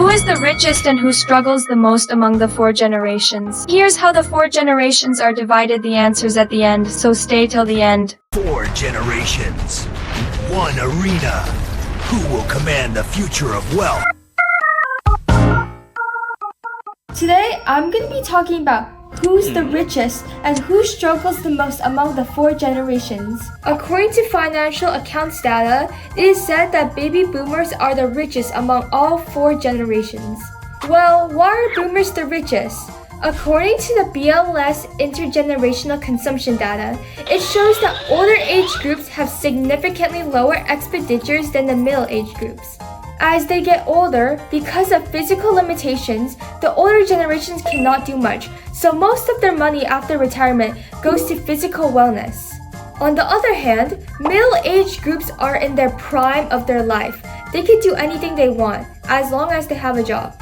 Who is the richest and who struggles the most among the four generations? Here's how the four generations are divided. The answers at the end, so stay till the end. Four generations. One arena. Who will command the future of wealth? Today, I'm going to be talking about who's the richest and who struggles the most among the four generations. According to financial accounts data, it is said that baby boomers are the richest among all four generations. Well, why are boomers the richest? According to the BLS intergenerational consumption data, it shows that older age groups have significantly lower expenditures than the middle age groups. As they get older, because of physical limitations, the older generations cannot do much, so most of their money after retirement goes to physical wellness. On the other hand, middle-aged groups are in their prime of their life. They can do anything they want, as long as they have a job.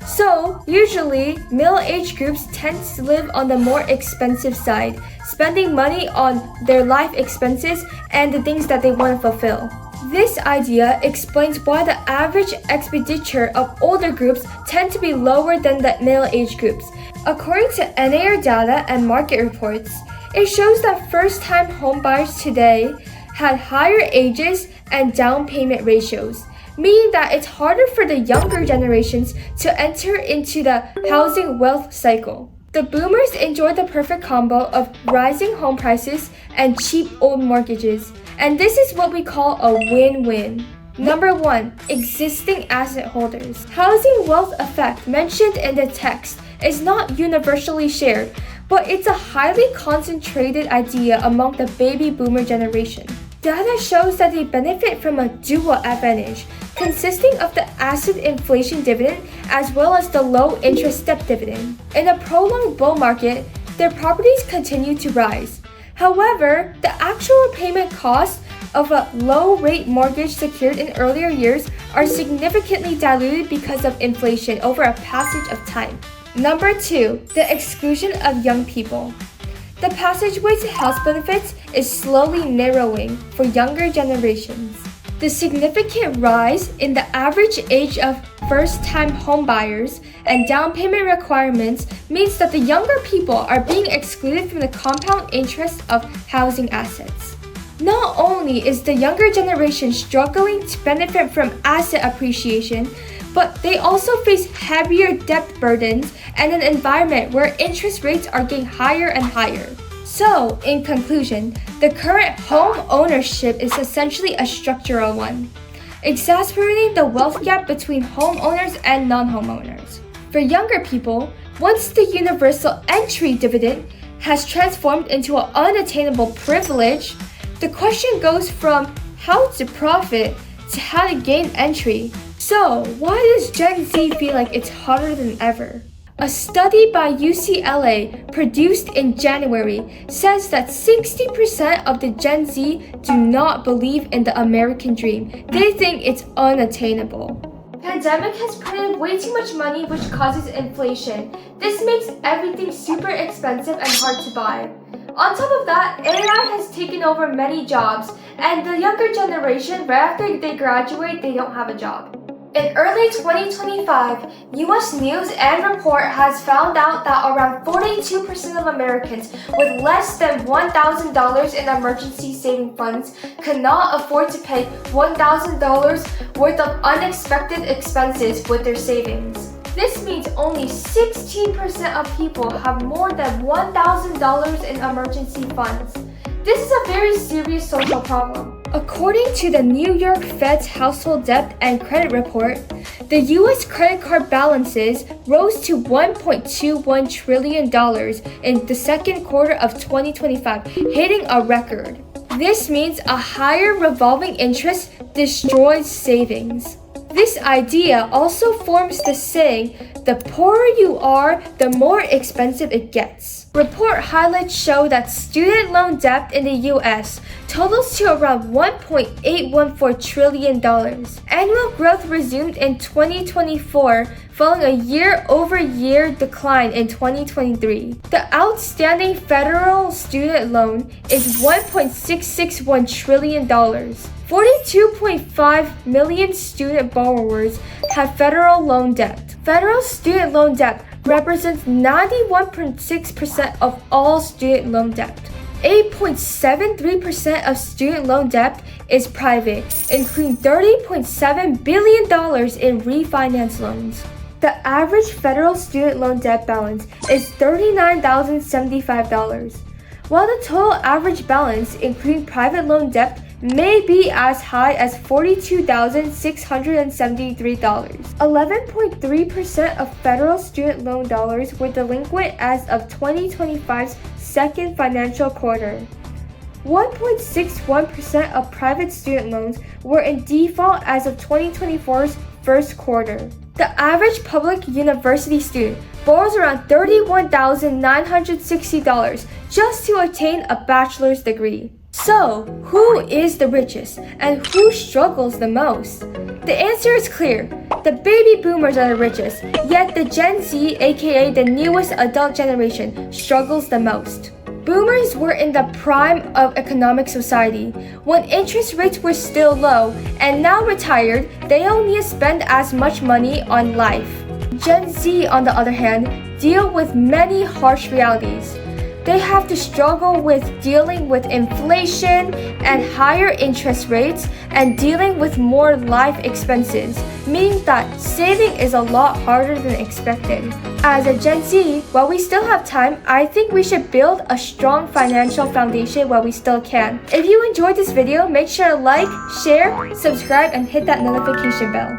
So, usually, middle-aged groups tend to live on the more expensive side, spending money on their life expenses and the things that they want to fulfill. This idea explains why the average expenditure of older groups tend to be lower than the middle-aged groups. According to NAR data and market reports, it shows that first-time homebuyers today had higher ages and down payment ratios, meaning that it's harder for the younger generations to enter into the housing wealth cycle. The boomers enjoy the perfect combo of rising home prices and cheap old mortgages, and this is what we call a win-win. Number 1. Existing asset holders. Housing wealth effect mentioned in the text is not universally shared, but it's a highly concentrated idea among the baby boomer generation. Data shows that they benefit from a dual advantage, consisting of the asset inflation dividend as well as the low interest step dividend. In a prolonged bull market, their properties continue to rise. However, the actual payment costs of a low-rate mortgage secured in earlier years are significantly diluted because of inflation over a passage of time. Number 2, the exclusion of young people. The passageway to health benefits is slowly narrowing for younger generations. The significant rise in the average age of first-time homebuyers and down payment requirements means that the younger people are being excluded from the compound interest of housing assets. Not only is the younger generation struggling to benefit from asset appreciation, but they also face heavier debt burdens and an environment where interest rates are getting higher and higher. So, in conclusion, the current home ownership is essentially a structural one, exacerbating the wealth gap between homeowners and non-homeowners. For younger people, once the universal entry dividend has transformed into an unattainable privilege, the question goes from how to profit to how to gain entry. So, why does Gen Z feel like it's harder than ever? A study by UCLA produced in January says that 60% of the Gen Z do not believe in the American dream. They think it's unattainable. Pandemic has printed way too much money, which causes inflation. This makes everything super expensive and hard to buy. On top of that, AI has taken over many jobs, and the younger generation, right after they graduate, they don't have a job. In early 2025, U.S. News and Report has found out that around 42% of Americans with less than $1,000 in emergency saving funds cannot afford to pay $1,000 worth of unexpected expenses with their savings. This means only 16% of people have more than $1,000 in emergency funds. This is a very serious social problem. According to the New York Fed's Household Debt and Credit Report, the U.S. credit card balances rose to $1.21 trillion in the second quarter of 2025, hitting a record. This means a higher revolving interest destroys savings. This idea also forms the saying, the poorer you are, the more expensive it gets. Report highlights show that student loan debt in the U.S. totals to around $1.814 trillion. Annual growth resumed in 2024, following a year-over-year decline in 2023. The outstanding federal student loan is $1.661 trillion. 42.5 million student borrowers have federal loan debt. Federal student loan debt represents 91.6% of all student loan debt. 8.73% of student loan debt is private, including $30.7 billion in refinance loans. The average federal student loan debt balance is $39,075, while the total average balance, including private loan debt, may be as high as $42,673. 11.3% of federal student loan dollars were delinquent as of 2025's second financial quarter. 1.61% of private student loans were in default as of 2024's first quarter. The average public university student borrows around $31,960 just to attain a bachelor's degree. So, who is the richest and who struggles the most? The answer is clear. The baby boomers are the richest, yet the Gen Z, aka the newest adult generation, struggles the most. Boomers were in the prime of economic society, when interest rates were still low, and now retired, they don't need to spend as much money on life. Gen Z, on the other hand, deal with many harsh realities. They have to struggle with dealing with inflation and higher interest rates and dealing with more life expenses, meaning that saving is a lot harder than expected. As a Gen Z, while we still have time, I think we should build a strong financial foundation while we still can. If you enjoyed this video, make sure to like, share, subscribe, and hit that notification bell.